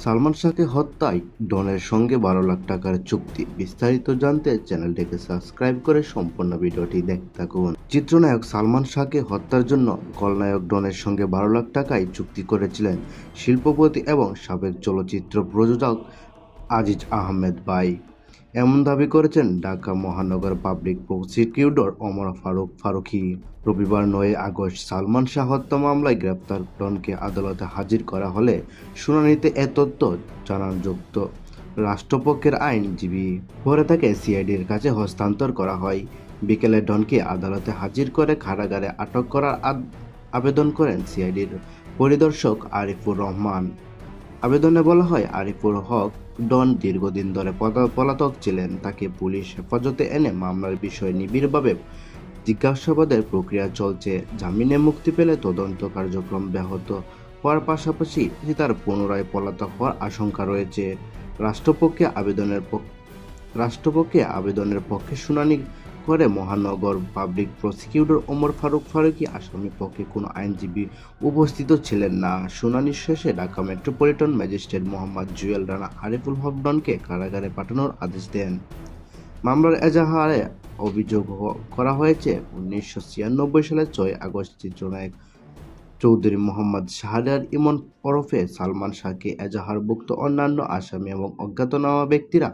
সালমান শাহকে হত্যায় ডনের সঙ্গে 12 লাখ টাকার চুক্তি। বিস্তারিত জানতে চ্যানেলটিকে সাবস্ক্রাইব করে সম্পূর্ণ ভিডিওটি দেখতে থাকুন। চিত্রনায়ক সালমান শাহকে হত্যার জন্য খলনায়ক ডনের সঙ্গে 12 লাখ টাকায় চুক্তি করেছিলেন শিল্পপতি এবং সাবেক চলচ্চিত্র প্রযোজক আজিজ আহমেদ ভাই। এমন দাবি করেছেন ঢাকা মহানগর পাবলিক প্রসিকিউটর ওমর ফারুকী। রবিবার 9 আগস্ট সালমান শাহ হত্যা মামলায় গ্রেপ্তার ডনকে আদালতে হাজির করা হলে শুনানিতে এ তথ্য জানান যুক্ত রাষ্ট্রপক্ষের আইনজীবী। পরে তাকে সিআইডির কাছে হস্তান্তর করা হয়। বিকেলে ডনকে আদালতে হাজির করে কারাগারে আটক করার আবেদন করেন সিআইডির পরিদর্শক আরিফুর রহমান। আবেদনে বলা হয়, আরিফুর হক ডন দীর্ঘদিন ধরে পলাতক ছিলেন। তাকে পুলিশ হেফাজতে এনে মামলার বিষয়ে নিবিড়ভাবে জিজ্ঞাসাবাদের প্রক্রিয়া চলছে। জামিনে মুক্তি পেলে তদন্ত কার্যক্রম ব্যাহত হওয়ার পাশাপাশি তার পুনরায় পলাতক হওয়ার আশঙ্কা রয়েছে। রাষ্ট্রপক্ষে আবেদনের পক্ষে শুনানি করে মহানগর পাবলিক প্রসিকিউটর ওমর ফারুকী। আসামি পক্ষে কোনো আইনজীবী উপস্থিত ছিলেন না। শুনানি শেষে ঢাকা মেট্রোপলিটন ম্যাজিস্ট্রেট মোহাম্মদ জুয়েল রানা আরিফুল হক ডনকে কারাগারে পাঠানোর আদেশ দেন। মামলার এজাহারে অভিযোগ করা হয়েছে 1996 সালের 6 আগস্ট চিত্রনায়ক চৌধুরী মোহাম্মদ শাহরিয়ার ইমন ওরফে সালমান শাহকে এজাহারভুক্ত অন্যান্য আসামি এবং অজ্ঞাতনামা ব্যক্তিরা